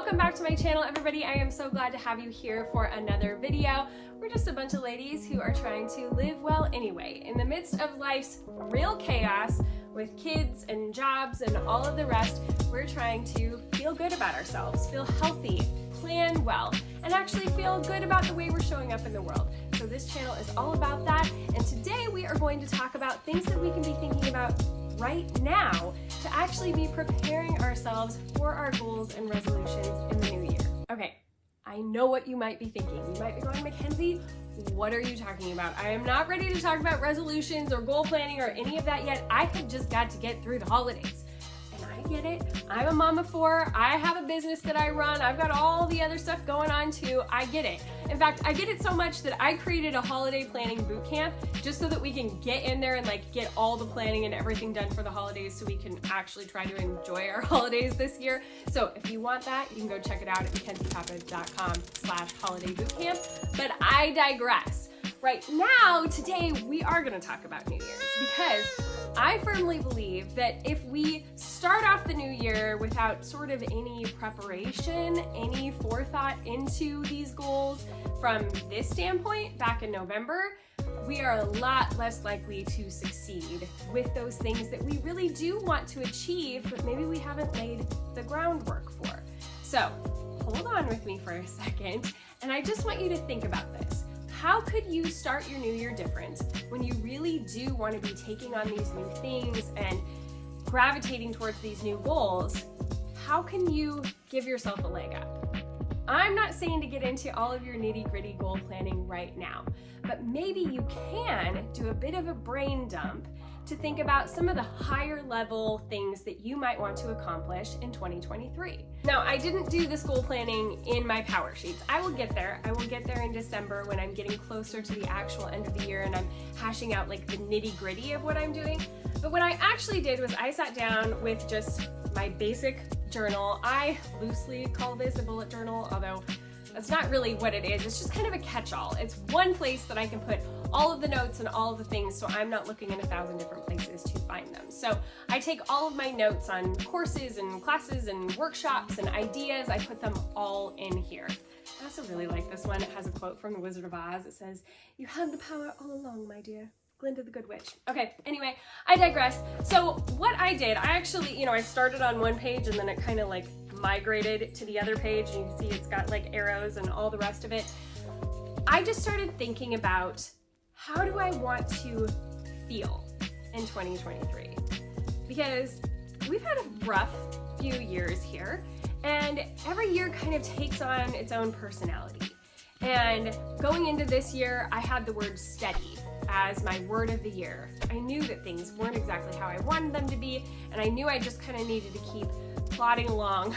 Welcome back to my channel, everybody. I am so glad to have you here for another video. We're just a bunch of ladies who are trying to live well anyway. In the midst of life's real chaos with kids and jobs and all of the rest, we're trying to feel good about ourselves, feel healthy, plan well, and actually feel good about the way we're showing up in the world. So this channel is all about that, and today we are going to talk about things that we can be thinking about right now to actually be preparing ourselves for our goals and resolutions in the new year. Okay, I know what you might be thinking. You might be going, Mackenzie, what are you talking about? I am not ready to talk about resolutions or goal planning or any of that yet. I have just got to get through the holidays. And I get it. I'm a mom of four. I have a business that I run. I've got all the other stuff going on too. I get it. In fact, I get it so much that I created a holiday planning boot camp just so that we can get in there and get all the planning and everything done for the holidays so we can actually try to enjoy our holidays this year. So if you want that, you can go check it out at mackenziepapa.com/holidaybootcamp. But I digress. Right now, today, we are going to talk about New Year's because I firmly believe that if we start off the new year without sort of any preparation, any forethought into these goals from this standpoint back in November, we are a lot less likely to succeed with those things that we really do want to achieve, but maybe we haven't laid the groundwork for. So hold on with me for a second, and I just want you to think about this. How could you start your new year different when you really do want to be taking on these new things and gravitating towards these new goals? How can you give yourself a leg up? I'm not saying to get into all of your nitty-gritty goal planning right now, but maybe you can do a bit of a brain dump to think about some of the higher level things that you might want to accomplish in 2023. Now, I didn't do this goal planning in my power sheets. I will get there. I will get there in December when I'm getting closer to the actual end of the year and I'm hashing out the nitty gritty of what I'm doing. But what I actually did was I sat down with just my basic journal. I loosely call this a bullet journal, although that's not really what it is. It's just kind of a catch-all. It's one place that I can put all of the notes and all of the things so I'm not looking in 1,000 different places to find them. So I take all of my notes on courses and classes and workshops and ideas, I put them all in here. I also really like this one. It has a quote from The Wizard of Oz. It says, "You had the power all along, my dear. Glinda the Good Witch." Okay, anyway, I digress. So what I did, I actually, I started on one page and then it kind of migrated to the other page, and you can see it's got arrows and all the rest of it. I just started thinking about, how do I want to feel in 2023? Because we've had a rough few years here, and every year kind of takes on its own personality. And going into this year, I had the word steady as my word of the year. I knew that things weren't exactly how I wanted them to be, and I knew I just kind of needed to keep plodding along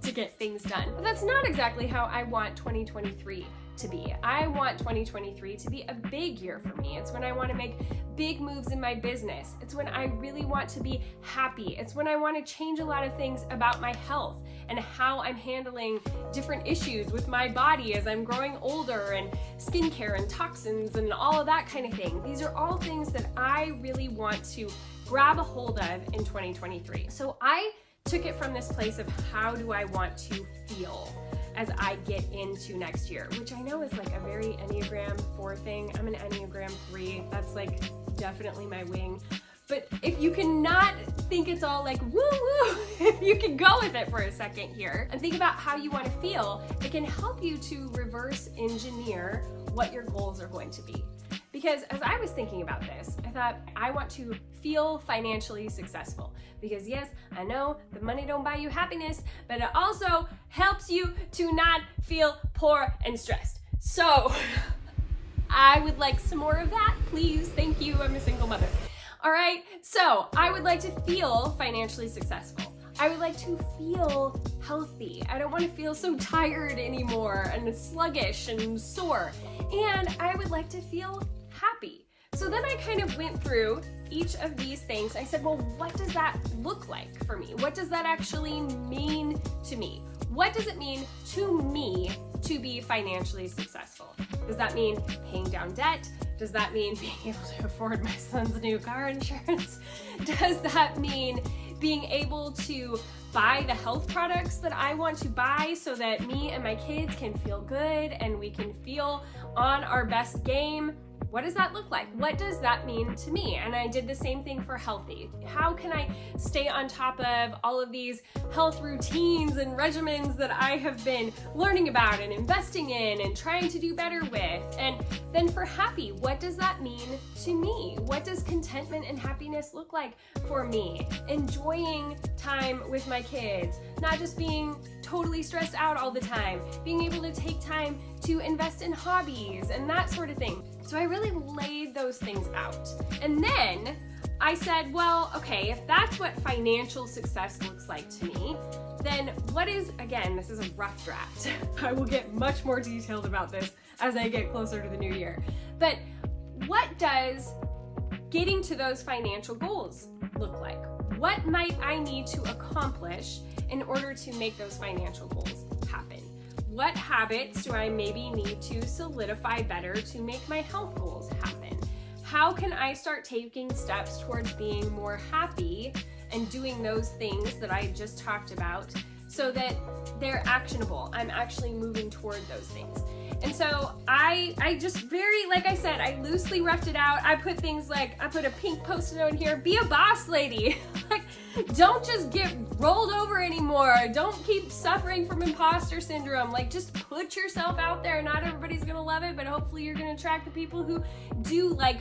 to get things done. But that's not exactly how I want 2023 to be. I want 2023 to be a big year for me. It's when I want to make big moves in my business. It's when I really want to be happy. It's when I want to change a lot of things about my health and how I'm handling different issues with my body as I'm growing older, and skincare and toxins and all of that kind of thing. These are all things that I really want to grab a hold of in 2023. So I took it from this place of, how do I want to feel as I get into next year, which I know is a very Enneagram 4 thing. I'm an Enneagram 3. That's definitely my wing. But if you cannot think it's all woo-woo, if you can go with it for a second here and think about how you want to feel, it can help you to reverse engineer what your goals are going to be. Because as I was thinking about this, I thought, I want to feel financially successful. Because yes, I know that money don't buy you happiness, but it also helps you to not feel poor and stressed. So I would like some more of that, please. Thank you. I'm a single mother. All right, so I would like to feel financially successful. I would like to feel healthy. I don't want to feel so tired anymore and sluggish and sore. And I would like to feel happy. So then I kind of went through each of these things. I said, well, what does that look like for me? What does that actually mean to me? What does it mean to me to be financially successful? Does that mean paying down debt? Does that mean being able to afford my son's new car insurance? Does that mean being able to buy the health products that I want to buy so that me and my kids can feel good and we can feel on our best game? What does that look like? What does that mean to me? And I did the same thing for healthy. How can I stay on top of all of these health routines and regimens that I have been learning about and investing in and trying to do better with? And then for happy, what does that mean to me? What does contentment and happiness look like for me? Enjoying time with my kids, not just being totally stressed out all the time, being able to take time to invest in hobbies and that sort of thing. So I really laid those things out. And then I said, well, okay, if that's what financial success looks like to me, then what is, again, this is a rough draft. I will get much more detailed about this as I get closer to the new year. But what does getting to those financial goals look like? What might I need to accomplish in order to make those financial goals happen? What habits do I maybe need to solidify better to make my health goals happen? How can I start taking steps towards being more happy and doing those things that I just talked about so that they're actionable? I'm actually moving toward those things. And so I just very, like I said, I loosely roughed it out. I put things like, I put a pink post-it note here, be a boss lady. Like, don't just get rolled over anymore. Don't keep suffering from imposter syndrome. Like, just put yourself out there. Not everybody's gonna love it, but hopefully you're gonna attract the people who do like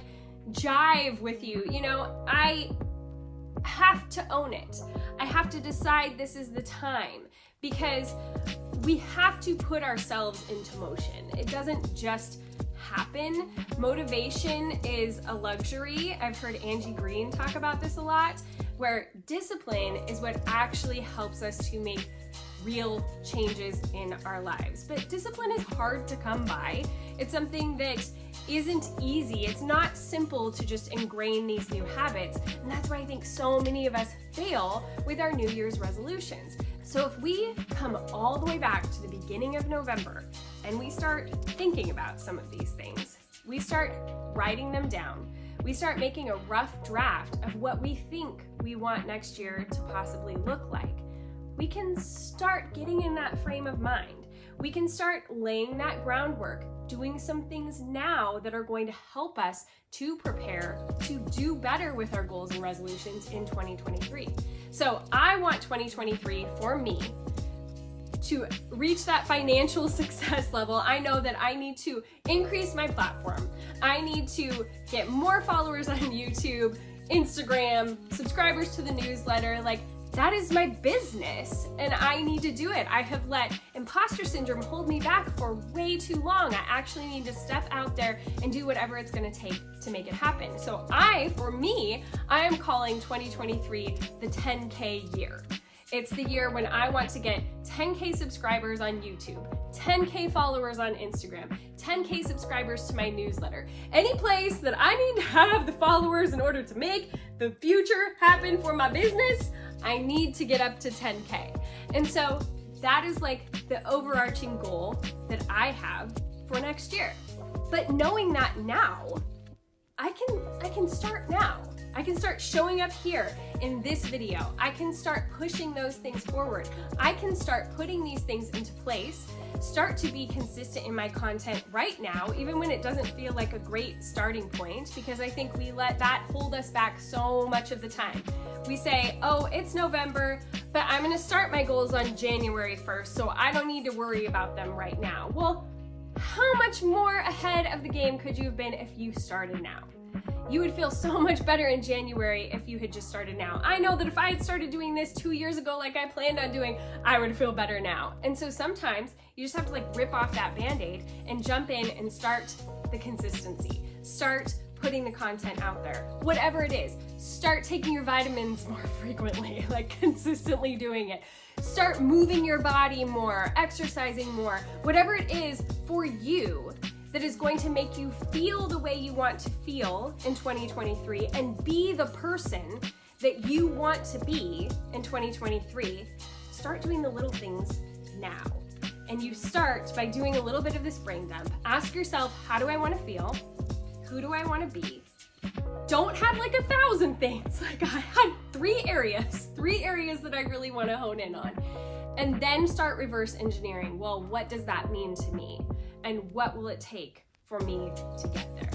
jive with you. You know, I have to own it. I have to decide this is the time, because we have to put ourselves into motion. It doesn't just happen. Motivation is a luxury. I've heard Angie Green talk about this a lot, where discipline is what actually helps us to make real changes in our lives. But discipline is hard to come by. It's something that isn't easy. It's not simple to just ingrain these new habits. And that's why I think so many of us fail with our New Year's resolutions. So if we come all the way back to the beginning of November and we start thinking about some of these things, we start writing them down, we start making a rough draft of what we think we want next year to possibly look like, we can start getting in that frame of mind. We can start laying that groundwork, doing some things now that are going to help us to prepare to do better with our goals and resolutions in 2023. So I want 2023 for me to reach that financial success level. I know that I need to increase my platform. I need to get more followers on YouTube, Instagram, subscribers to the newsletter. Like, that is my business and I need to do it. I have let imposter syndrome hold me back for way too long. I actually need to step out there and do whatever it's gonna take to make it happen. So for me, I am calling 2023 the 10K year. It's the year when I want to get 10K subscribers on YouTube, 10K followers on Instagram, 10K subscribers to my newsletter. Any place that I need to have the followers in order to make the future happen for my business, I need to get up to 10K. And so that is like the overarching goal that I have for next year. But knowing that now, I can start now. I can start showing up here in this video. I can start pushing those things forward. I can start putting these things into place, start to be consistent in my content right now, even when it doesn't feel like a great starting point, because I think we let that hold us back so much of the time. We say, oh, it's November, but I'm gonna start my goals on January 1st, so I don't need to worry about them right now. Well, how much more ahead of the game could you have been if you started now? You would feel so much better in January if you had just started now. I know that if I had started doing this 2 years ago like I planned on doing, I would feel better now. And so sometimes you just have to like rip off that Band-Aid and jump in and start the consistency. Start putting the content out there. Whatever it is, start taking your vitamins more frequently, like consistently doing it. Start moving your body more, exercising more, whatever it is for you that is going to make you feel the way you want to feel in 2023 and be the person that you want to be in 2023, start doing the little things now. And you start by doing a little bit of this brain dump. Ask yourself, how do I want to feel? Who do I want to be? Don't have like 1,000 things. Like I three areas that I really want to hone in on. And then start reverse engineering. Well, what does that mean to me? And what will it take for me to get there?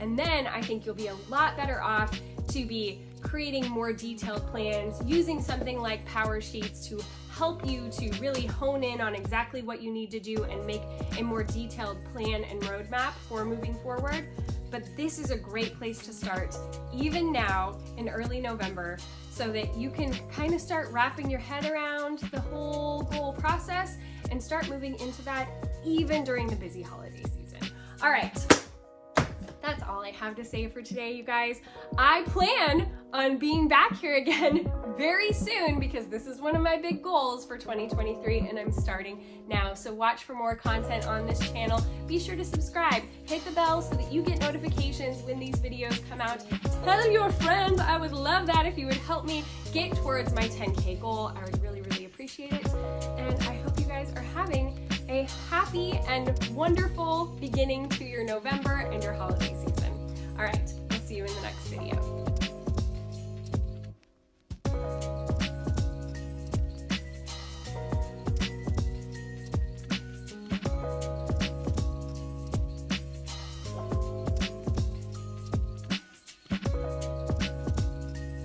And then I think you'll be a lot better off to be creating more detailed plans, using something like Power Sheets to help you to really hone in on exactly what you need to do and make a more detailed plan and roadmap for moving forward. But this is a great place to start, even now in early November, so that you can kind of start wrapping your head around the whole goal process and start moving into that even during the busy holiday season. All right. That's all I have to say for today, you guys. I plan on being back here again very soon because this is one of my big goals for 2023 and I'm starting now. So watch for more content on this channel. Be sure to subscribe, hit the bell so that you get notifications when these videos come out. Tell your friends. I would love that if you would help me get towards my 10K goal. I would really, really appreciate it. And I hope you guys are having a happy and wonderful beginning to your November and your holiday